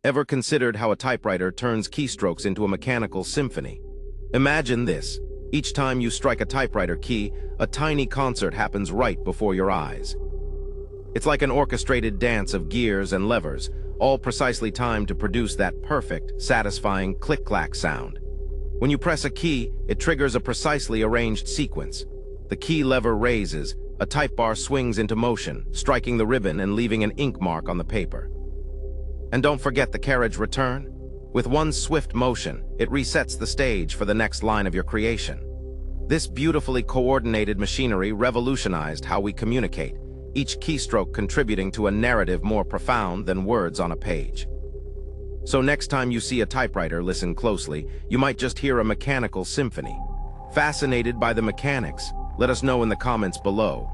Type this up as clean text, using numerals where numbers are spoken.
Ever considered how a typewriter turns keystrokes into a mechanical symphony? Imagine this. Each time you strike a typewriter key, a tiny concert happens right before your eyes. It's like an orchestrated dance of gears and levers, all precisely timed to produce that perfect, satisfying click-clack sound. When you press a key, it triggers a precisely arranged sequence. The key lever raises, a type bar swings into motion, striking the ribbon and leaving an ink mark on the paper. And don't forget the carriage return. With one swift motion, it resets the stage for the next line of your creation. This beautifully coordinated machinery revolutionized how we communicate, each keystroke contributing to a narrative more profound than words on a page. So next time you see a typewriter, listen closely. You might just hear a mechanical symphony. Fascinated by the mechanics? Let us know in the comments below.